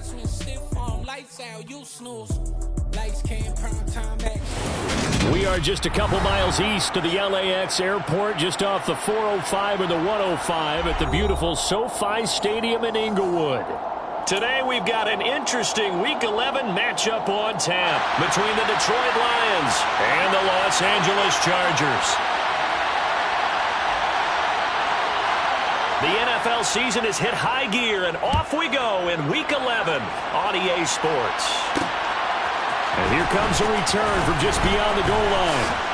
swing stiff arm, lights out, you snooze. Lights came, prime time action. We are just a couple miles east of the LAX airport, just off the 405 or the 105 at the beautiful SoFi Stadium in Inglewood. Today we've got an interesting Week 11 matchup on tap between the Detroit Lions and the Los Angeles Chargers. The NFL season has hit high gear, and off we go in Week 11 on EA Sports. And here comes a return from just beyond the goal line.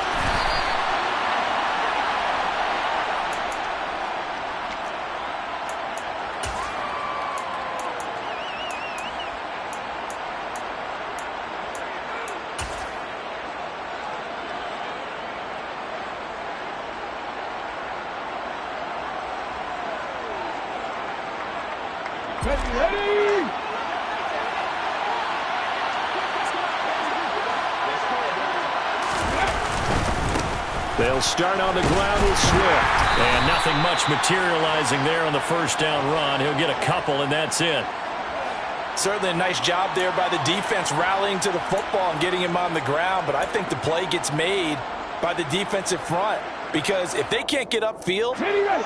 Ready? They'll start on the ground with Swift. And nothing much materializing there on the first down run. He'll get a couple, and that's it. Certainly a nice job there by the defense rallying to the football and getting him on the ground. But I think the play gets made by the defensive front. Because if they can't get upfield,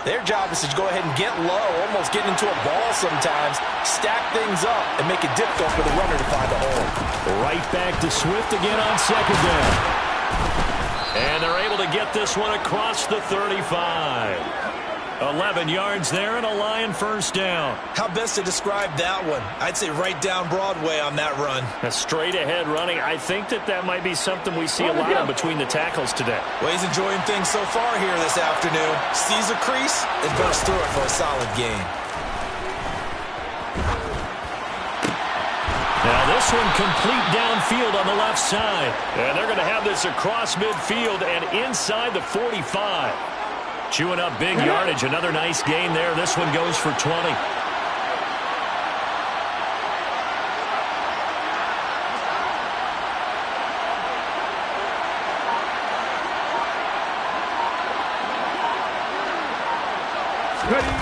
their job is to go ahead and get low, almost get into a ball sometimes, stack things up, and make it difficult for the runner to find a hole. Right back to Swift again on second down. And they're able to get this one across the 35. 11 yards there and a Lion first down. How best to describe that one? I'd say right down Broadway on that run. A straight ahead running. I think that might be something we see a lot of between the tackles today. Well, he's enjoying things so far here this afternoon. Sees a crease and bursts through it for a solid gain. Now this one complete downfield on the left side. And they're going to have this across midfield and inside the 45. Chewing up big yardage. Another nice gain there. This one goes for 20. Ready?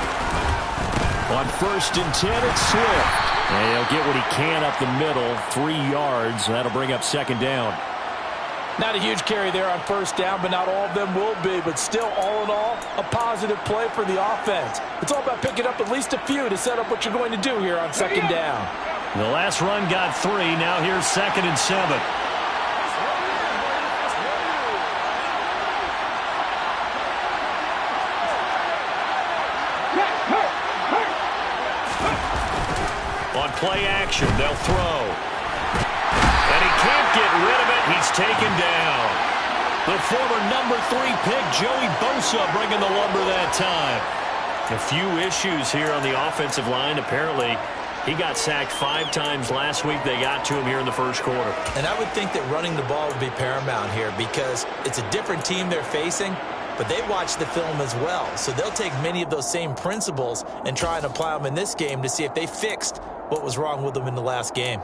On 1st and 10, it's Swift. And he'll get what he can up the middle. 3 yards. That'll bring up second down. Not a huge carry there on first down, but not all of them will be. But still, all in all, a positive play for the offense. It's all about picking up at least a few to set up what you're going to do here on second down. The last run got 3. Now here's 2nd and 7. On play action, they'll throw. And he can't get rid of it. He's taken down. The former number 3 pick, Joey Bosa, bringing the lumber that time. A few issues here on the offensive line. Apparently, he got sacked 5 times last week. They got to him here in the first quarter. And I would think that running the ball would be paramount here because it's a different team they're facing, but they watch the film as well. So they'll take many of those same principles and try and apply them in this game to see if they fixed what was wrong with them in the last game.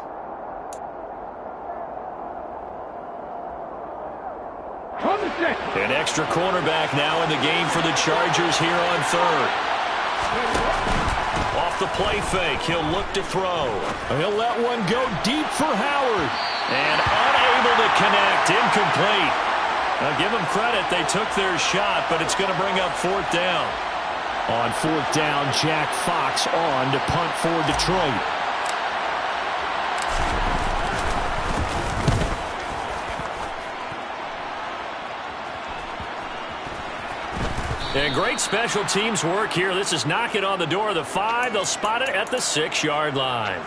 An extra cornerback now in the game for the Chargers here on 3rd. Off the play fake, he'll look to throw. He'll let one go deep for Howard. And unable to connect, incomplete. Now give them credit, they took their shot, but it's going to bring up 4th down. On 4th down, Jack Fox on to punt for Detroit. And great special teams work here. This is knocking on the door of the 5. They'll spot it at the 6-yard line.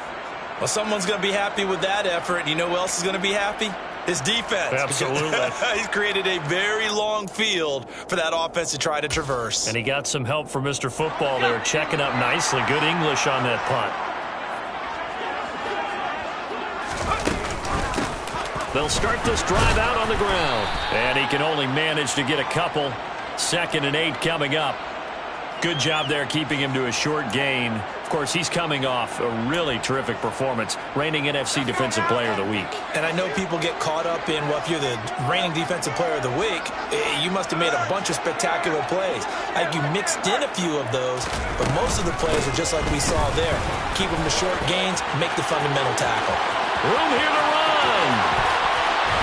Well, someone's going to be happy with that effort. You know who else is going to be happy? His defense. Absolutely. He's created a very long field for that offense to try to traverse. And he got some help from Mr. Football there, checking up nicely. Good English on that punt. They'll start this drive out on the ground. And he can only manage to get a couple. 2nd and 8 coming up. Good job there keeping him to a short gain course, he's coming off a really terrific performance, reigning NFC Defensive Player of the Week. And I know people get caught up in, well, if you're the reigning Defensive Player of the Week, you must have made a bunch of spectacular plays. I think you mixed in a few of those, but most of the plays are just like we saw there. Keep them to short gains, make the fundamental tackle. Room here to run.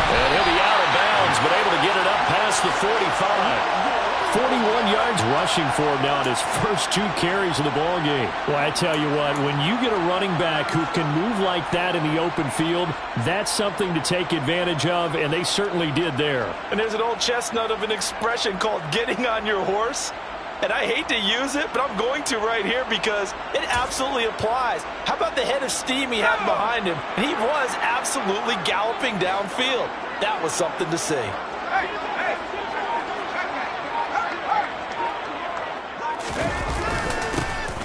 And he'll be out of bounds, but able to get it up past the 45. 41 yards rushing for him now in his first 2 carries of the ball game. Well, I tell you what, when you get a running back who can move like that in the open field, that's something to take advantage of, and they certainly did there. And there's an old chestnut of an expression called getting on your horse. And I hate to use it, but I'm going to right here because it absolutely applies. How about the head of steam he had behind him? And he was absolutely galloping downfield. That was something to see.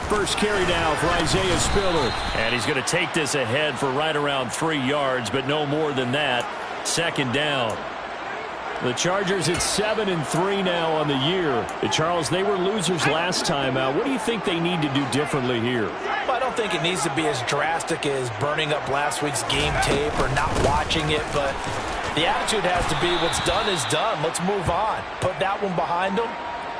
First carry now for Isaiah Spiller. And he's going to take this ahead for right around 3 yards, but no more than that. Second down. The Chargers at 7-3 now on the year. Charles, they were losers last time out. What do you think they need to do differently here? Well, I don't think it needs to be as drastic as burning up last week's game tape or not watching it, but the attitude has to be what's done is done. Let's move on. Put that one behind them,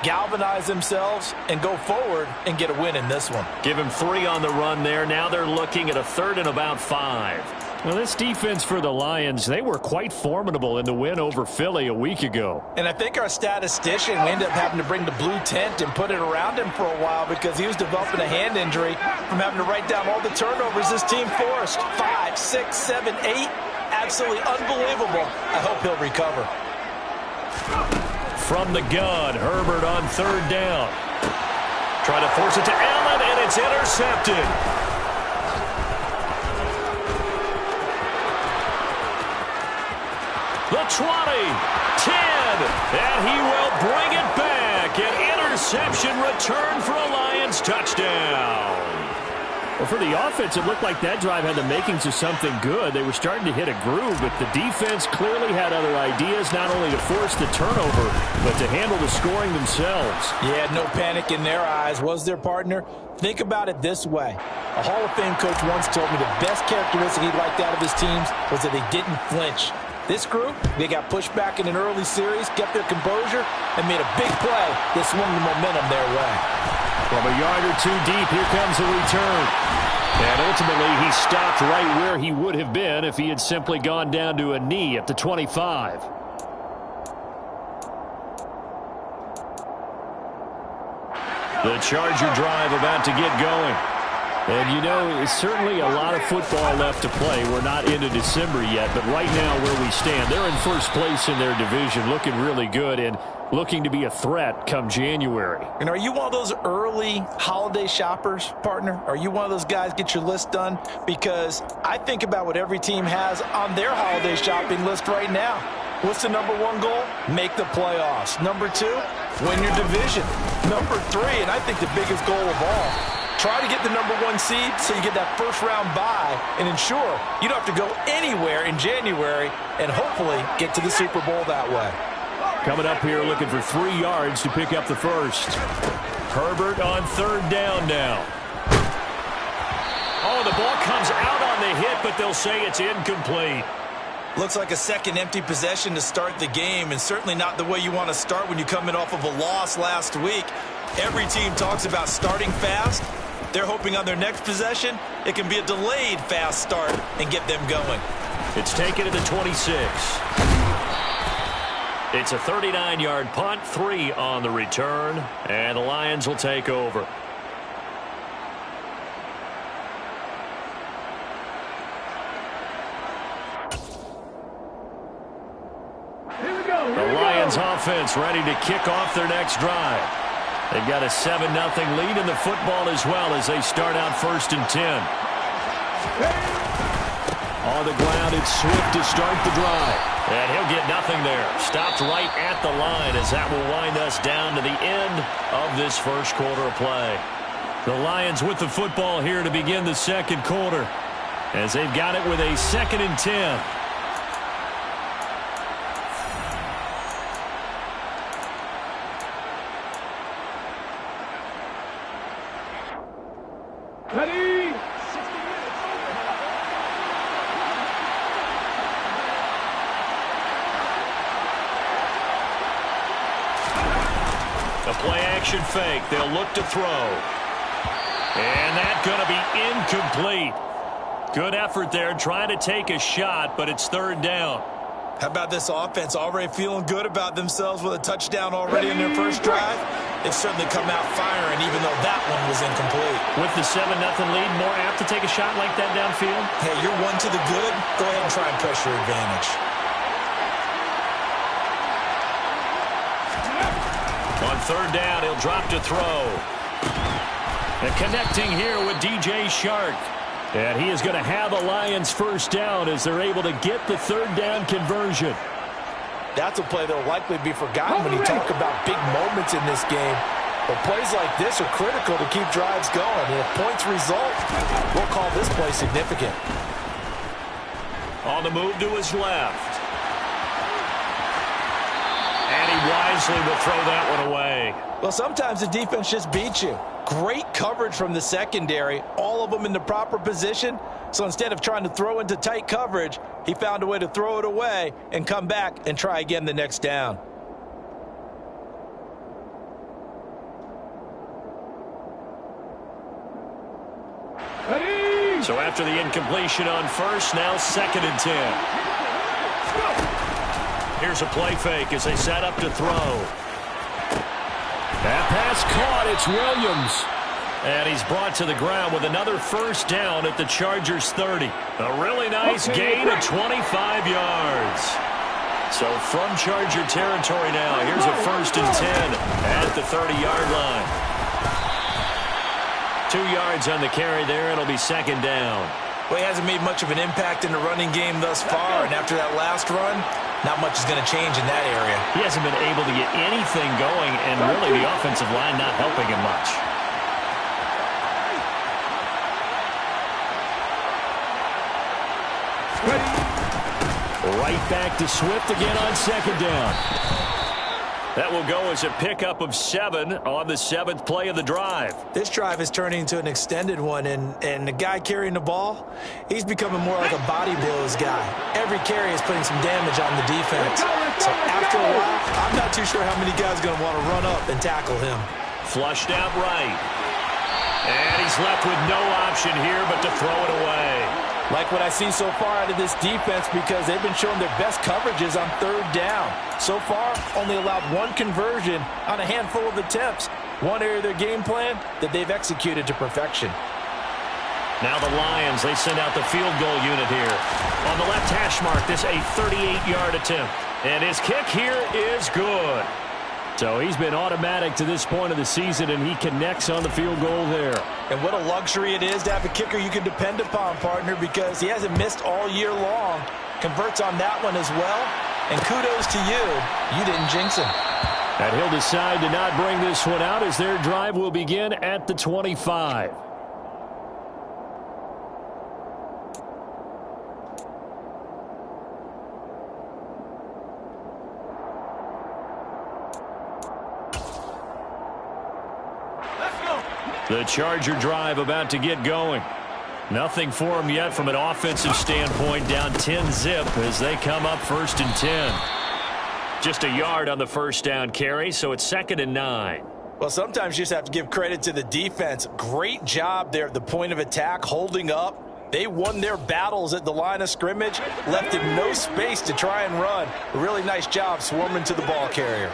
galvanize themselves, and go forward and get a win in this one. Give him 3 on the run there. Now they're looking at a 3rd and about 5. Well, this defense for the Lions, they were quite formidable in the win over Philly a week ago. And I think our statistician, we ended up having to bring the blue tent and put it around him for a while because he was developing a hand injury from having to write down all the turnovers this team forced. 5, 6, 7, 8. Absolutely unbelievable. I hope he'll recover. From the gun, Herbert on 3rd down. Trying to force it to Allen, and it's intercepted. The 20, 10, and he will bring it back. An interception return for a Lions touchdown. Well, for the offense, it looked like that drive had the makings of something good. They were starting to hit a groove, but the defense clearly had other ideas, not only to force the turnover, but to handle the scoring themselves. Yeah, no panic in their eyes, was their partner? Think about it this way. A Hall of Fame coach once told me the best characteristic he liked out of his teams was that they didn't flinch. This group, they got pushed back in an early series, kept their composure, and made a big play that swung the momentum their way. From a yard or 2 deep, here comes the return. And ultimately, he stopped right where he would have been if he had simply gone down to a knee at the 25. The Charger drive about to get going. And, you know, it's certainly a lot of football left to play. We're not into December yet, but right now where we stand, they're in first place in their division, looking really good and looking to be a threat come January. And are you one of those early holiday shoppers, partner? Are you one of those guys get your list done? Because I think about what every team has on their holiday shopping list right now. What's the number 1 goal? Make the playoffs. Number 2, win your division. Number 3, and I think the biggest goal of all, try to get the number 1 seed so you get that first-round bye and ensure you don't have to go anywhere in January and hopefully get to the Super Bowl that way. Coming up here looking for 3 yards to pick up the first. Herbert on 3rd down now. Oh, the ball comes out on the hit, but they'll say it's incomplete. Looks like a second empty possession to start the game, and certainly not the way you want to start when you're coming off of a loss last week. Every team talks about starting fast. They're hoping on their next possession, it can be a delayed fast start and get them going. It's taken to the 26. It's a 39-yard punt, 3 on the return, and the Lions will take over. The Lions offense ready to kick off their next drive. They've got a 7-0 lead in the football as well as they start out 1st and 10. On the ground, it's Swift to start the drive. And he'll get nothing there. Stopped right at the line as that will wind us down to the end of this first quarter of play. The Lions with the football here to begin the second quarter as they've got it with a 2nd and 10. play-action fake. They'll look to throw. And that's going to be incomplete. Good effort there trying to take a shot, but it's third down. How about this offense already feeling good about themselves with a touchdown already in their first drive? They've certainly come out firing, even though that one was incomplete. With the 7-0 lead, more apt to take a shot like that downfield? Hey, you're one to the good. Go ahead and try and press your advantage. On third down, he'll drop to throw. And connecting here with DJ Shark. And he is going to have the Lions first down as they're able to get the third down conversion. That's a play that will likely be forgotten when you talk about big moments in this game. But plays like this are critical to keep drives going. And if points result, we'll call this play significant. On the move to his left. And he wisely will throw that one away. Well, sometimes the defense just beats you. Great coverage from the secondary, all of them in the proper position. So instead of trying to throw into tight coverage, he found a way to throw it away and come back and try again the next down. So after the incompletion on first, now 2nd and 10. Here's a play fake as they set up to throw. That pass caught. It's Williams. And he's brought to the ground with another first down at the Chargers 30. A really nice gain of 25 yards. So from Charger territory now, here's a 1st and 10 at the 30-yard line. 2 yards on the carry there. It'll be 2nd down. Well, he hasn't made much of an impact in the running game thus far. And after that last run, not much is going to change in that area. He hasn't been able to get anything going, and really the offensive line not helping him much. Right back to Swift again on 2nd down. That will go as a pickup of 7 on the 7th play of the drive. This drive is turning into an extended one, and the guy carrying the ball, he's becoming more like a body blows guy. Every carry is putting some damage on the defense. So after a while, I'm not too sure how many guys are going to want to run up and tackle him. Flushed out right. And he's left with no option here but to throw it away. Like what I see so far out of this defense because they've been showing their best coverages on third down. So far, only allowed 1 conversion on a handful of attempts. One area of their game plan that they've executed to perfection. Now the Lions, they send out the field goal unit here. On the left hash mark, this a 38-yard attempt. And his kick here is good. So he's been automatic to this point of the season, and he connects on the field goal there. And what a luxury it is to have a kicker you can depend upon, partner, because he hasn't missed all year long. Converts on that one as well. And kudos to you. You didn't jinx him. And he'll decide to not bring this one out as their drive will begin at the 25. The Charger drive about to get going. Nothing for them yet from an offensive standpoint. Down 10-zip as they come up 1st and 10. Just a yard on the first down carry, so it's 2nd and 9. Well, sometimes you just have to give credit to the defense. Great job there at the point of attack, holding up. They won their battles at the line of scrimmage, left him no space to try and run. A really nice job swarming to the ball carrier.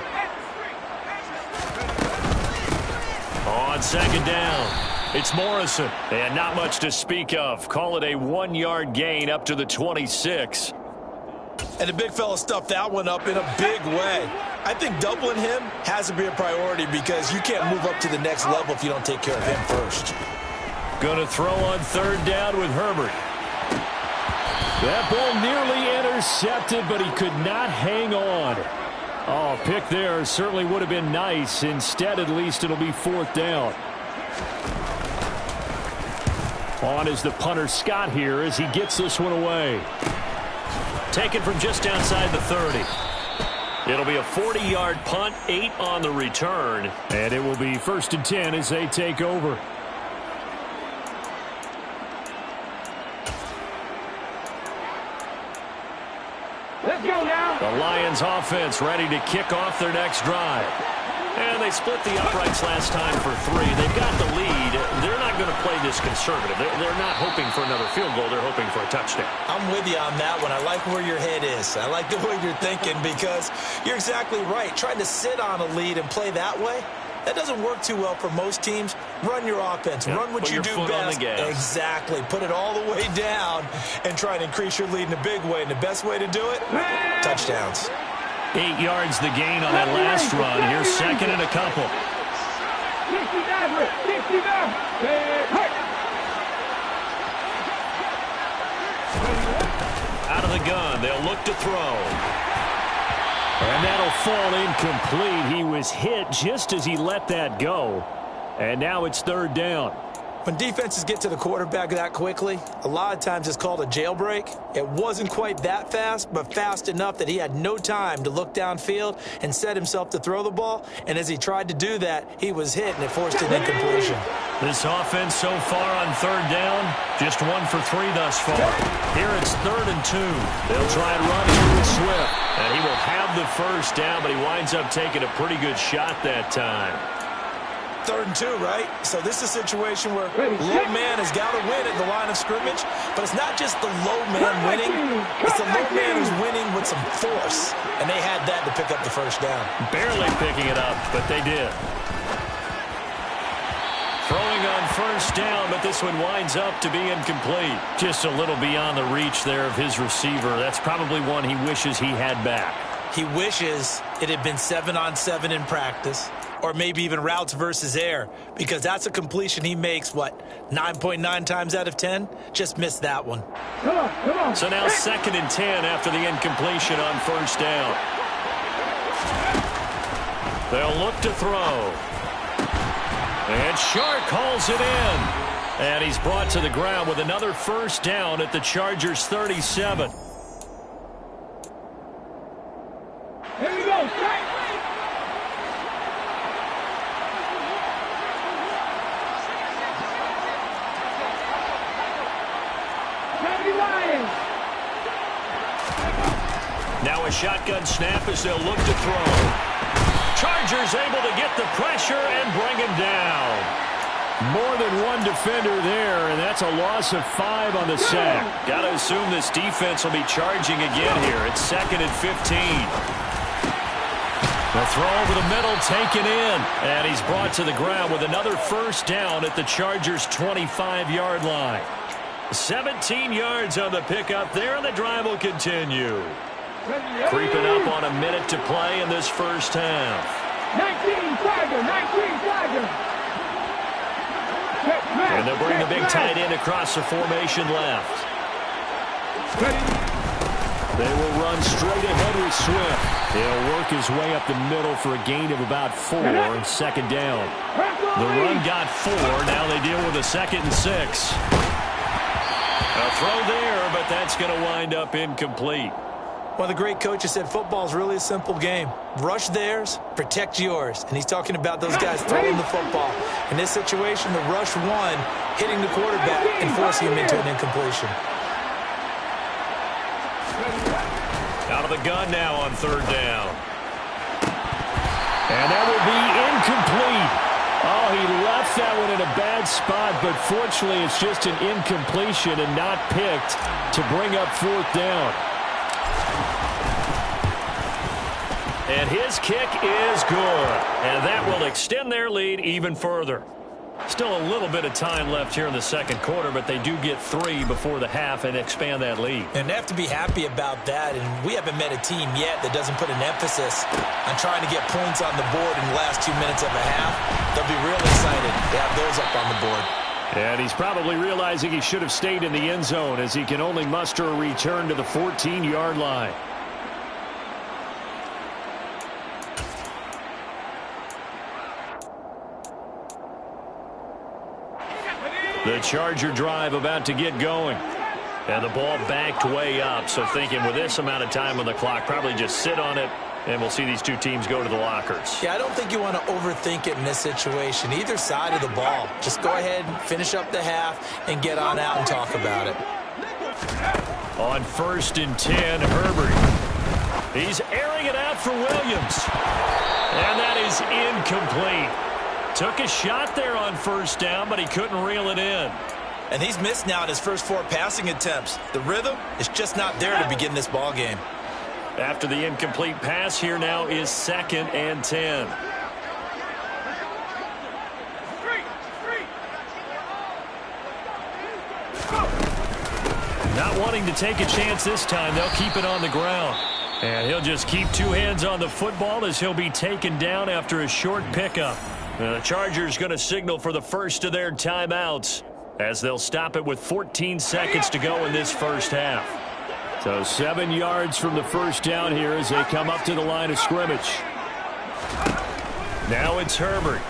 On 2nd down, it's Morrison. And not much to speak of. Call it a 1-yard gain up to the 26. And the big fella stuffed that one up in a big way. I think doubling him has to be a priority because you can't move up to the next level if you don't take care of him first. Going to throw on 3rd down with Herbert. That ball nearly intercepted, but he could not hang on. Oh, pick there certainly would have been nice. Instead, at least, it'll be 4th down. On is the punter Scott here as he gets this one away. Taken from just outside the 30. It'll be a 40-yard punt, 8 on the return. And it will be 1st and 10 as they take over. Let's go now. The Lions offense ready to kick off their next drive. And they split the uprights last time for 3. They've got the lead. They're not going to play this conservative. They're not hoping for another field goal. They're hoping for a touchdown. I'm with you on that one. I like where your head is. I like the way you're thinking because you're exactly right. Trying to sit on a lead and play that way, that doesn't work too well for most teams. Run your offense. Yep. Run what Put you your do foot on best. the gas. Exactly. Put it all the way down and try and increase your lead in a big way. And the best way to do it, touchdowns. 8 yards the gain on that last run. Here's second and a couple. 69. Out of the gun, they'll look to throw. And that'll fall incomplete. He was hit just as he let that go. And now it's third down. When defenses get to the quarterback that quickly, a lot of times it's called a jailbreak. It wasn't quite that fast, but fast enough that he had no time to look downfield and set himself to throw the ball. And as he tried to do that, he was hit, and it forced an incompletion. This offense so far on third down, just 1 for 3 thus far. Here it's 3rd and 2. They'll try and run here with Swift. And he will have the first down, but he winds up taking a pretty good shot that time. 3rd and 2, right? So this is a situation where low man has got to win at the line of scrimmage, but it's not just the low man winning. It's the low man who's winning with some force, and they had that to pick up the first down. Barely picking it up, but they did. Throwing on first down, but this one winds up to be incomplete. Just a little beyond the reach there of his receiver. That's probably one he wishes he had back. He wishes it had been 7-on-7 in practice, or maybe even routes versus air, because that's a completion he makes, 9.9 times out of 10? Just missed that one. Come on. So now 2nd and 10 after the incompletion on first down. They'll look to throw. And Shark calls it in. And he's brought to the ground with another first down at the Chargers' 37. Here we go. Now a shotgun snap as they'll look to throw. Chargers able to get the pressure and bring him down. More than one defender there, and that's a loss of 5 on the sack. Got to assume this defense will be charging again here. It's 2nd and 15. The throw over the middle taken in, and he's brought to the ground with another first down at the Chargers' 25-yard line. 17 yards on the pickup there, and the drive will continue. Creeping up on a minute to play in this first half. 19 Tiger. And they'll bring the big tight end across the formation left. They will run straight ahead with Swift. He'll work his way up the middle for a gain of about 4, 2nd down. The run got 4. Now they deal with a 2nd and 6. A throw there, but that's going to wind up incomplete. One of the great coaches said football is really a simple game. Rush theirs, protect yours. And he's talking about those guys throwing the football. In this situation, the rush one, hitting the quarterback and forcing him into an incompletion. Out of the gun now on third down. And that will be incomplete. Oh, he left that one in a bad spot, but fortunately it's just an incompletion and not picked to bring up 4th down. And his kick is good. And that will extend their lead even further. Still a little bit of time left here in the second quarter, but they do get 3 before the half and expand that lead. And they have to be happy about that. And we haven't met a team yet that doesn't put an emphasis on trying to get points on the board in the last 2 minutes of a half. They'll be real excited to have those up on the board. And he's probably realizing he should have stayed in the end zone as he can only muster a return to the 14-yard line. The Charger drive about to get going. And the ball backed way up. So thinking with this amount of time on the clock, probably just sit on it, and we'll see these two teams go to the lockers. Yeah, I don't think you want to overthink it in this situation. Either side of the ball. Just go ahead, finish up the half, and get on out and talk about it. On 1st and 10, Herbert. He's airing it out for Williams. And that is incomplete. Took a shot there on first down, but he couldn't reel it in. And he's missed now in his first 4 passing attempts. The rhythm is just not there to begin this ball game. After the incomplete pass, here now is 2nd and 10. Not wanting to take a chance this time, they'll keep it on the ground. And he'll just keep 2 hands on the football as he'll be taken down after a short pickup. The Chargers going to signal for the first of their timeouts as they'll stop it with 14 seconds to go in this first half. So 7 yards from the first down here as they come up to the line of scrimmage. Now it's Herbert.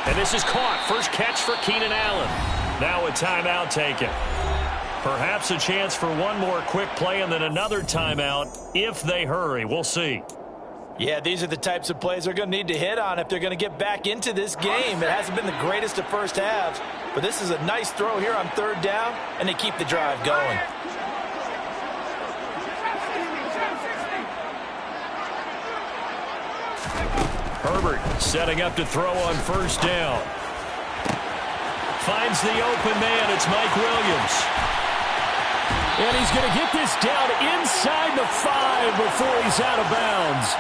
And this is caught. First catch for Keenan Allen. Now a timeout taken. Perhaps a chance for one more quick play and then another timeout if they hurry. We'll see. Yeah, these are the types of plays they're going to need to hit on if they're going to get back into this game. It hasn't been the greatest of first halves, but this is a nice throw here on 3rd down, and they keep the drive going. Herbert setting up to throw on first down. Finds the open man. It's Mike Williams. And he's going to get this down inside the 5 before he's out of bounds.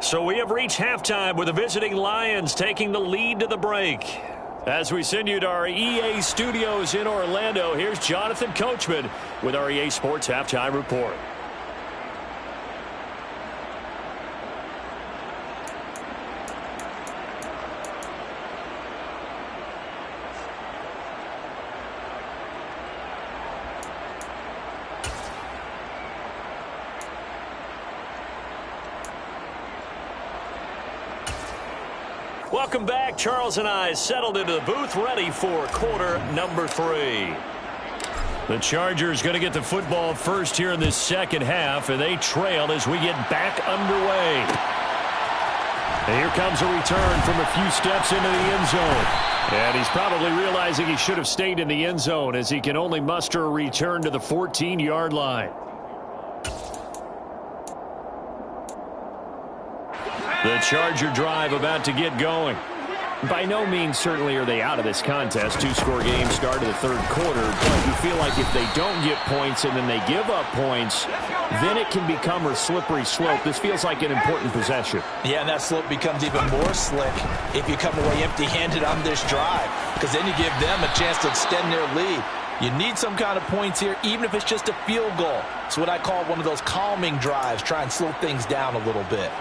So we have reached halftime with the visiting Lions taking the lead to the break. As we send you to our EA studios in Orlando, here's Jonathan Coachman with our EA Sports Halftime Report. Welcome back. Charles and I settled into the booth ready for quarter number 3. The Chargers going to get the football first here in this second half, and they trail as we get back underway. And here comes a return from a few steps into the end zone. And he's probably realizing he should have stayed in the end zone as he can only muster a return to the 14-yard line. The Charger drive about to get going. By no means certainly are they out of this contest. 2-score game start of the 3rd quarter. But you feel like if they don't get points and then they give up points, then it can become a slippery slope. This feels like an important possession. Yeah, and that slope becomes even more slick if you come away empty-handed on this drive, because then you give them a chance to extend their lead. You need some kind of points here, even if it's just a field goal. It's what I call one of those calming drives. Try and slow things down a little bit.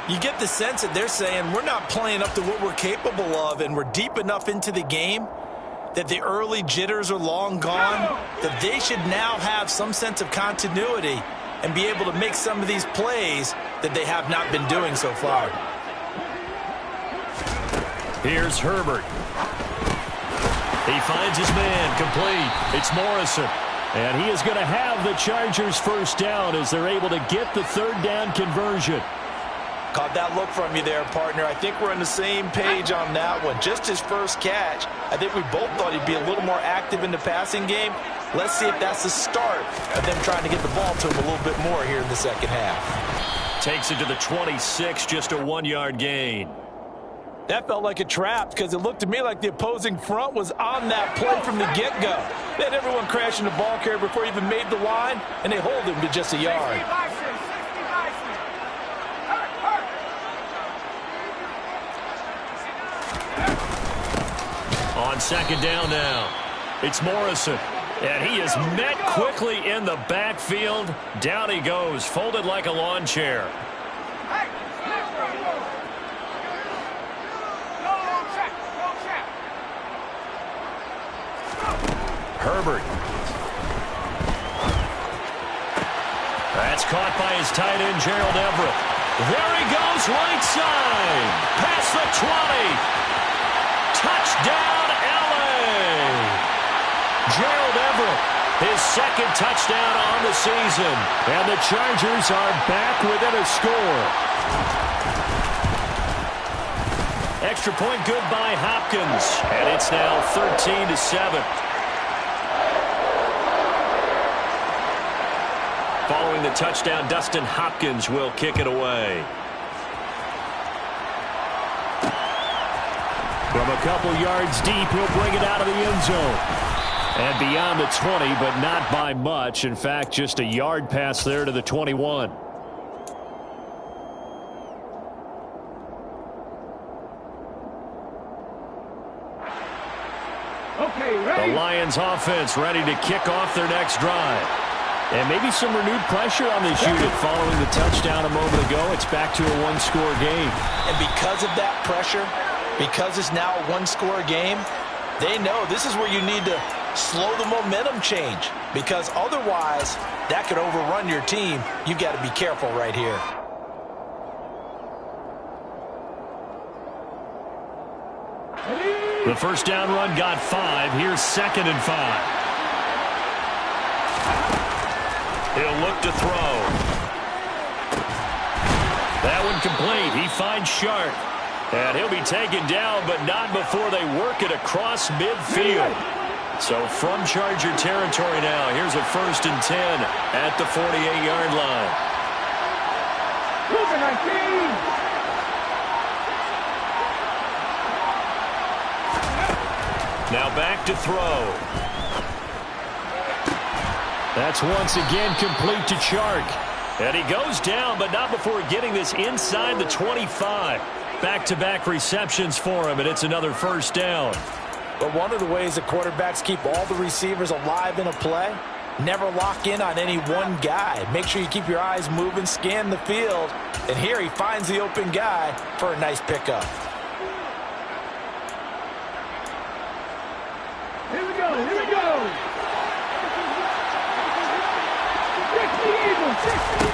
You get the sense that they're saying we're not playing up to what we're capable of, and we're deep enough into the game that the early jitters are long gone, that they should now have some sense of continuity and be able to make some of these plays that they have not been doing so far. Here's Herbert. He finds his man complete. It's Morrison. And he is going to have the Chargers first down as they're able to get the 3rd down conversion. Caught that look from you there, partner. I think we're on the same page on that one. Just his first catch. I think we both thought he'd be a little more active in the passing game. Let's see if that's the start of them trying to get the ball to him a little bit more here in the second half. Takes it to the 26, just a 1-yard gain. That felt like a trap because it looked to me like the opposing front was on that play from the get-go. They had everyone crashing the ball carrier before he even made the line, and they hold him to just a yard. On 2nd down now, it's Morrison. And he is met quickly in the backfield. Down he goes, folded like a lawn chair. Herbert. That's caught by his tight end, Gerald Everett. There he goes, right side. Past the 20. Touchdown, L.A. Gerald Everett, his 2nd touchdown on the season. And the Chargers are back within a score. Extra point good by Hopkins. And it's now 13-7. Following the touchdown, Dustin Hopkins will kick it away. From a couple yards deep, he'll bring it out of the end zone. And beyond the 20, but not by much. In fact, just a yard pass there to the 21. Okay, ready? The Lions offense ready to kick off their next drive. And maybe some renewed pressure on this unit following the touchdown a moment ago. It's back to a one-score game. And because of that pressure, because it's now a one-score game, they know this is where you need to slow the momentum change, because otherwise that could overrun your team. You've got to be careful right here. The first down run got 5. Here's 2nd and 5. He'll look to throw. That one complete. He finds Sharp. And he'll be taken down, but not before they work it across midfield. So from Charger territory now, here's a 1st and 10 at the 48-yard line. Now back to throw. That's once again complete to Chark. And he goes down, but not before getting this inside the 25. Back-to-back receptions for him, and it's another 1st down. But one of the ways that quarterbacks keep all the receivers alive in a play, never lock in on any one guy. Make sure you keep your eyes moving, scan the field. And here he finds the open guy for a nice pickup. Here we go, here we go. 60.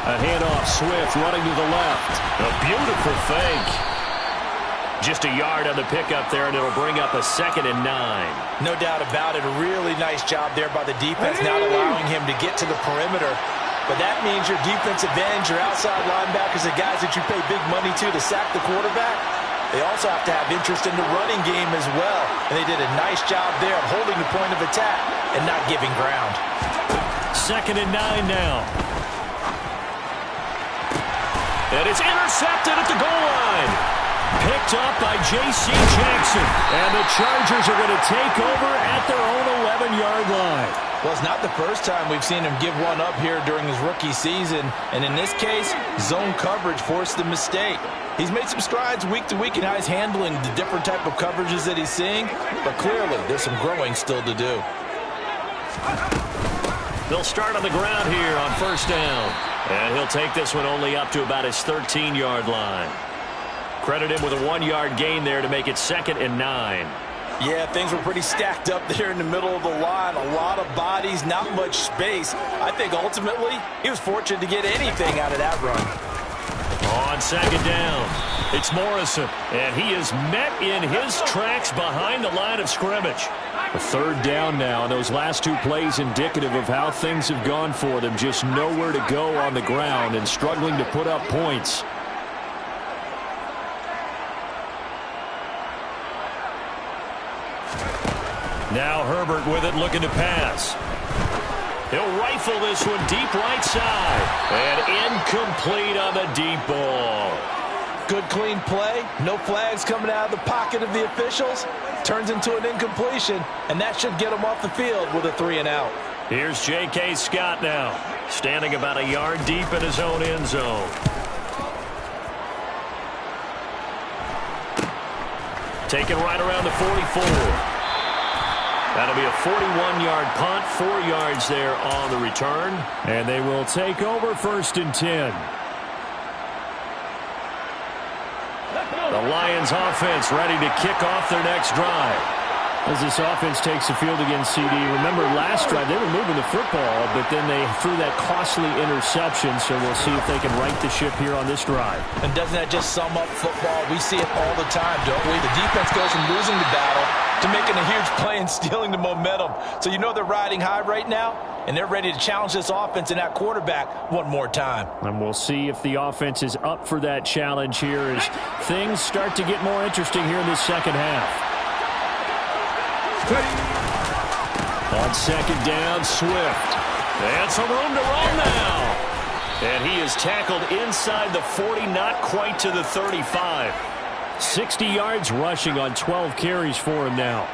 A handoff, Swift running to the left. A beautiful fake. Just a yard on the pickup there, and it'll bring up a 2nd and 9. No doubt about it. A really nice job there by the defense, not allowing him to get to the perimeter. But that means your defensive ends, your outside linebackers, the guys that you pay big money to sack the quarterback, they also have to have interest in the running game as well. And they did a nice job there of holding the point of attack and not giving ground. 2nd and 9 now. And it's intercepted at the goal line. Picked up by J.C. Jackson. And the Chargers are going to take over at their own 11-yard line. Well, it's not the first time we've seen him give one up here during his rookie season. And in this case, zone coverage forced the mistake. He's made some strides week to week in how he's handling the different type of coverages that he's seeing. But clearly, there's some growing still to do. They'll start on the ground here on 1st down. And he'll take this one only up to about his 13-yard line. Credit him with a 1-yard gain there to make it 2nd and 9. Yeah, things were pretty stacked up there in the middle of the line. A lot of bodies, not much space. I think ultimately he was fortunate to get anything out of that run. On 2nd down, it's Morrison. And he is met in his tracks behind the line of scrimmage. A 3rd down now, and those last 2 plays indicative of how things have gone for them. Just nowhere to go on the ground and struggling to put up points. Now Herbert with it, looking to pass. He'll rifle this one deep right side. And incomplete on the deep ball. Good clean play. No flags coming out of the pocket of the officials. Turns into an incompletion, and that should get him off the field with a 3 and out. Here's J.K. Scott now, standing about a yard deep in his own end zone. Taken right around the 44. That'll be a 41-yard punt, 4 yards there on the return. And they will take over 1st and 10. The Lions offense ready to kick off their next drive. As this offense takes the field against CD, remember last drive they were moving the football, but then they threw that costly interception, so we'll see if they can right the ship here on this drive. And doesn't that just sum up football? We see it all the time, don't we? The defense goes from losing the battle to making a huge play and stealing the momentum. So you know they're riding high right now, and they're ready to challenge this offense and that quarterback one more time. And we'll see if the offense is up for that challenge here as things start to get more interesting here in this second half. On second down, Swift. And some room to run now. And he is tackled inside the 40, not quite to the 35. 60 yards rushing on 12 carries for him now.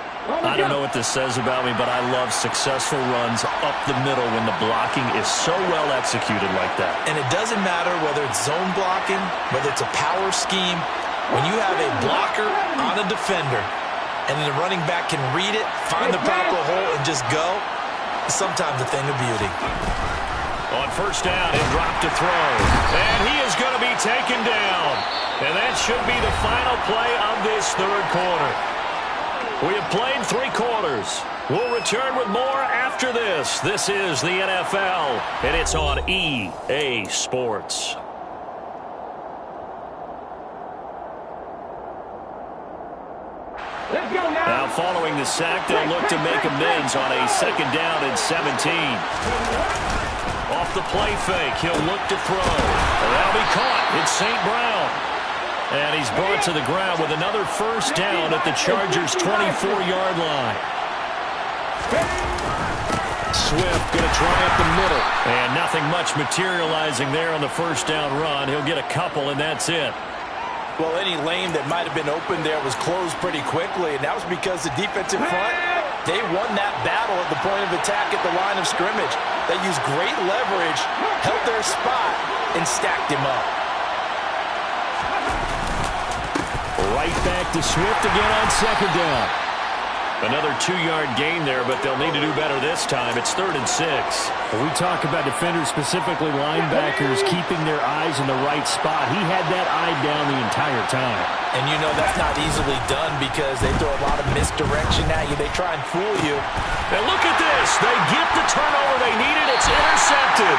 I don't know what this says about me, but I love successful runs up the middle when the blocking is so well executed like that. And it doesn't matter whether it's zone blocking, whether it's a power scheme. When you have a blocker on a defender, and the running back can read it, find the proper hole, and just go, sometimes a thing of beauty. On first down, and drop to throw. And he is going to be taken down. And that should be the final play of this third quarter. We have played 3 quarters. We'll return with more after this. This is the NFL, and it's on EA Sports. Let's go now. Now following the sack, they'll look to make amends on a second down and 17. Off the play fake, he'll look to throw. And that'll be caught. It's St. Brown. And he's brought to the ground with another first down at the Chargers' 24-yard line. Swift going to try up the middle. And nothing much materializing there on the first down run. He'll get a couple, and that's it. Well, any lane that might have been open there was closed pretty quickly, and that was because the defensive front, they won that battle at the point of attack at the line of scrimmage. They used great leverage, held their spot, and stacked him up. Right back to Swift again on second down. Another 2-yard gain there, but they'll need to do better this time. It's 3rd and 6. When we talk about defenders, specifically linebackers, keeping their eyes in the right spot, he had that eye down the entire time. And you know that's not easily done because they throw a lot of misdirection at you. They try and fool you. And look at this. They get the turnover they needed. It's intercepted.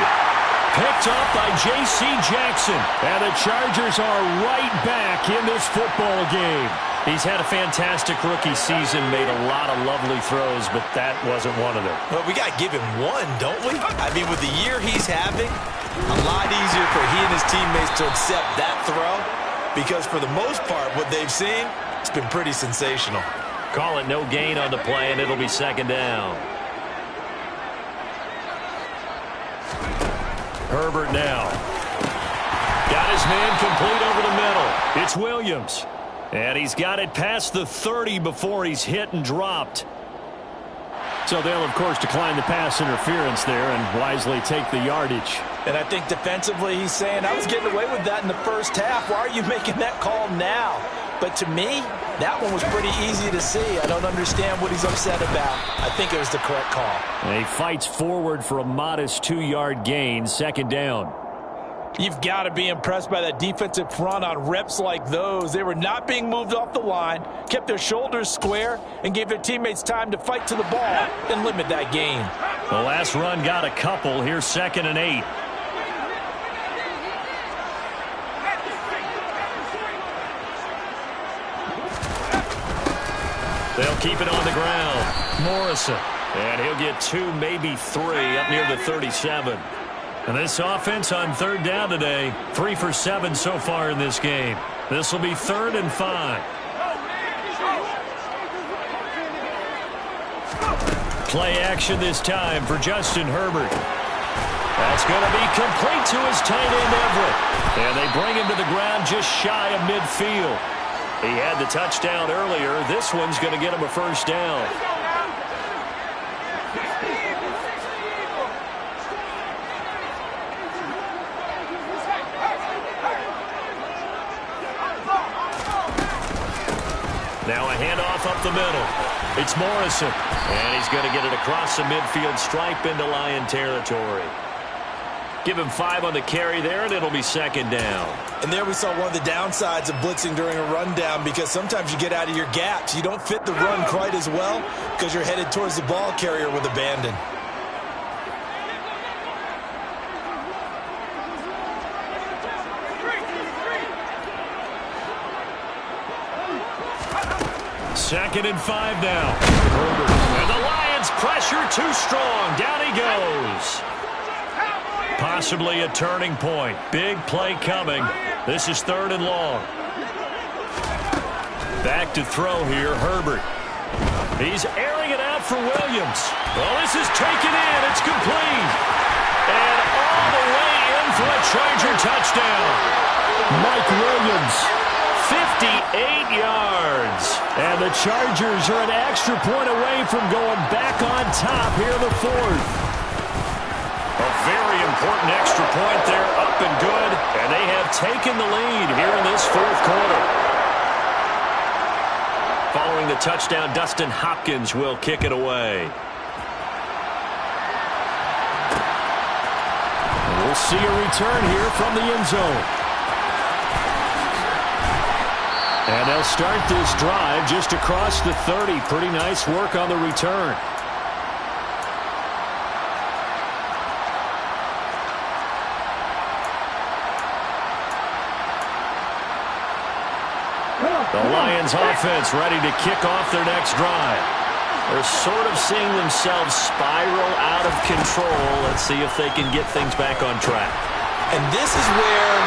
Picked up by J.C. Jackson. And the Chargers are right back in this football game. He's had a fantastic rookie season, made a lot of lovely throws, but that wasn't one of them. Well, we got to give him one, don't we? I mean, with the year he's having, a lot easier for he and his teammates to accept that throw because for the most part, what they've seen, it's been pretty sensational. Call it no gain on the play, and it'll be second down. Herbert now. Got his man complete over the middle. It's Williams. And he's got it past the 30 before he's hit and dropped. So they'll, of course, decline the pass interference there and wisely take the yardage. And I think defensively he's saying, I was getting away with that in the first half. Why are you making that call now? But to me, that one was pretty easy to see. I don't understand what he's upset about. I think it was the correct call. And he fights forward for a modest 2-yard gain, second down. You've got to be impressed by that defensive front on reps like those. They were not being moved off the line, kept their shoulders square, and gave their teammates time to fight to the ball and limit that gain. The last run got a couple. Here's 2nd and 8. They'll keep it on the ground. Morrison. And he'll get 2, maybe 3 up near the 37. And this offense on 3rd down today, 3 for 7 so far in this game. This will be 3rd and 5. Play action this time for Justin Herbert. That's going to be complete to his tight end Everett. And they bring him to the ground just shy of midfield. He had the touchdown earlier. This one's going to get him a first down. Now a handoff up the middle. It's Morrison. And he's going to get it across the midfield stripe into Lion territory. Give him 5 on the carry there, and it'll be second down. And there we saw one of the downsides of blitzing during a rundown, because sometimes you get out of your gaps. You don't fit the run quite as well because you're headed towards the ball carrier with abandon. Second and 5 now. And the Lions pressure too strong. Down he goes. Possibly a turning point. Big play coming. This is 3rd and long. Back to throw here, Herbert. He's airing it out for Williams. Well, this is taken in. It's complete. And all the way in for a Charger touchdown. Mike Williams. 58 yards. And the Chargers are an extra point away from going back on top here in the 4th. A very important extra point there, up and good. And they have taken the lead here in this 4th quarter. Following the touchdown, Dustin Hopkins will kick it away. We'll see a return here from the end zone. And they'll start this drive just across the 30. Pretty nice work on the return. The Lions offense ready to kick off their next drive. They're sort of seeing themselves spiral out of control. Let's see if they can get things back on track. And this is where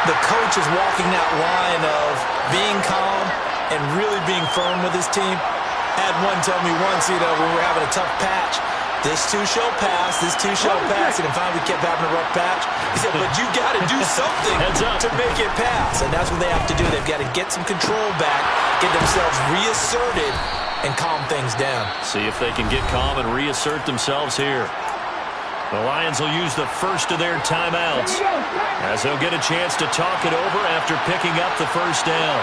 the coach is walking that line of being calm and really being firm with his team. Had one tell me once, when we were having a tough patch, this too shall pass, this too shall pass, and finally we kept having a rough patch. He said, but you got to do something to make it pass, and that's what they have to do. They've got to get some control back, get themselves reasserted, and calm things down. See if they can get calm and reassert themselves here. The Lions will use the first of their timeouts as they'll get a chance to talk it over after picking up the first down.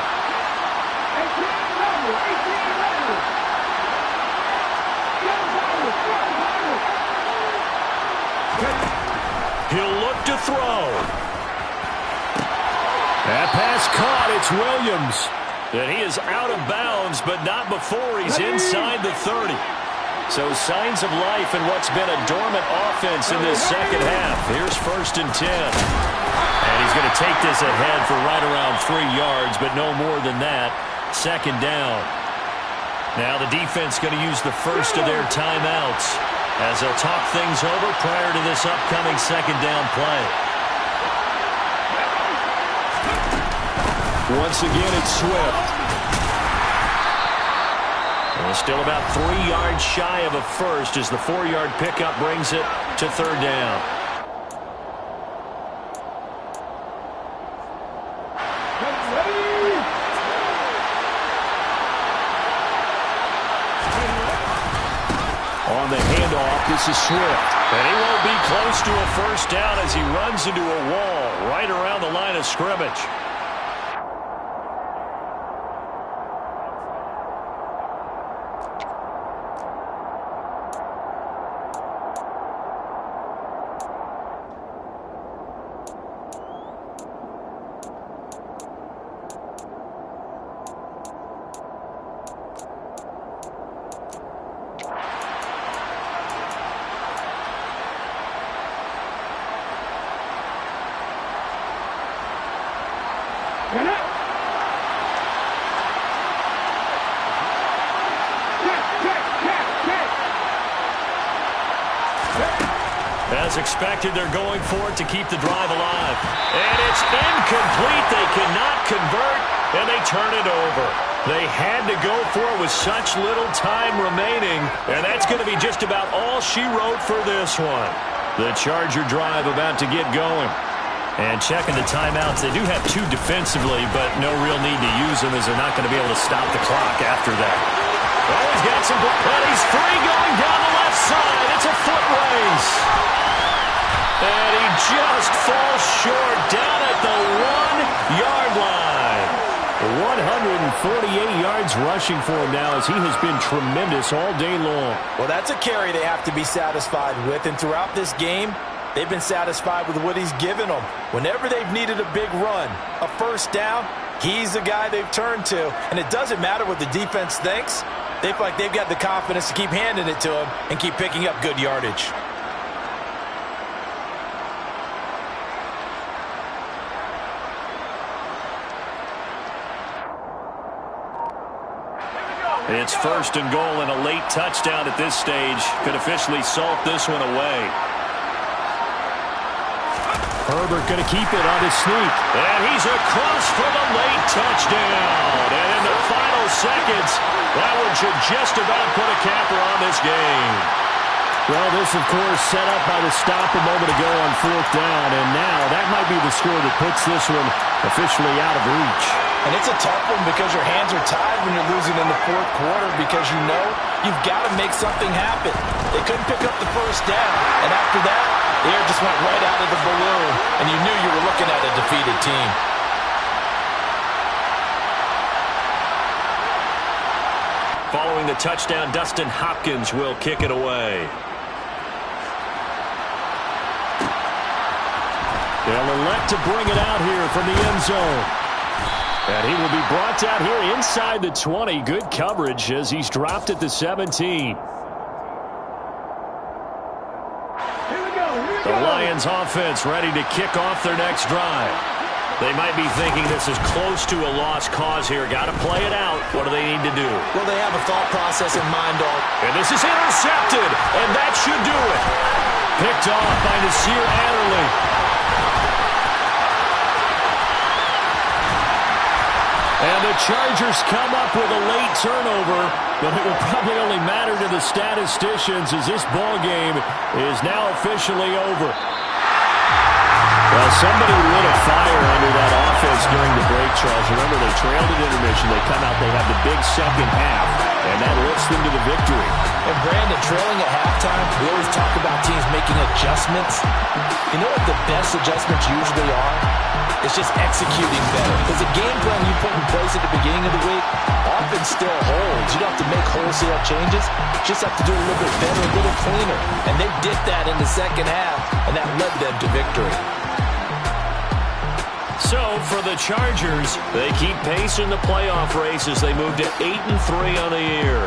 He'll look to throw. That pass caught. It's Williams. And he is out of bounds, but not before he's inside the 30. So signs of life in what's been a dormant offense in this second half. Here's 1st and 10. And he's going to take this ahead for right around 3 yards, but no more than that. Second down. Now the defense going to use the first of their timeouts as they'll talk things over prior to this upcoming second down play. Once again, it's Swift. Well, still about 3 yards shy of a first as the 4-yard pickup brings it to 3rd down. On the handoff, this is Swift. And he won't be close to a first down as he runs into a wall right around the line of scrimmage. As expected, they're going for it to keep the drive alive. And it's incomplete. They cannot convert, and they turn it over. They had to go for it with such little time remaining, and that's going to be just about all she wrote for this one. The Charger drive about to get going. And checking the timeouts, they do have 2 defensively, but no real need to use them as they're not going to be able to stop the clock after that. Oh, he's got some, but he's free going down the left side. It's a foot race. And he just falls short down at the 1-yard line. 148 yards rushing for him now as he has been tremendous all day long. Well, that's a carry they have to be satisfied with. And throughout this game, They've been satisfied with what he's given them. Whenever they've needed a big run, a first down, he's the guy they've turned to. And it doesn't matter what the defense thinks. They feel like they've got the confidence to keep handing it to him and keep picking up good yardage. It's first and goal, and a late touchdown at this stage could officially salt this one away. Herbert going to keep it on his sneak. And he's across for the late touchdown. And in the final seconds, that one should just about put a capper on this game. Well, this, of course, set up by the stop a moment ago on fourth down. And now that might be the score that puts this one officially out of reach. And it's a tough one because your hands are tied when you're losing in the fourth quarter because you know you've got to make something happen. They couldn't pick up the first down. And after that, the air just went right out of the balloon. And you knew you were looking at a defeated team. Following the touchdown, Dustin Hopkins will kick it away. They'll elect to bring it out here from the end zone. And he will be brought down here inside the 20. Good coverage as he's dropped at the 17. The Lions offense ready to kick off their next drive. They might be thinking this is close to a lost cause here. Got to play it out. What do they need to do? Well, they have a thought process in mind, dog. And this is intercepted, and that should do it. Picked off by Nasir Adderley. And the Chargers come up with a late turnover, but it will probably only matter to the statisticians as this ball game is now officially over. Well, somebody lit a fire under that offense during the break, Charles. Remember, they trailed at intermission. They come out, they have the big second half, and that lifts them to the victory. And Brandon, trailing at halftime, we always talk about teams making adjustments. You know what the best adjustments usually are? It's just executing better. Because the game plan you put in place at the beginning of the week often still holds. You don't have to make wholesale changes. You just have to do a little bit better, a little cleaner. And they did that in the second half, and that led them to victory. So, for the Chargers, they keep pace in the playoff race as they move to 8-3 on the year.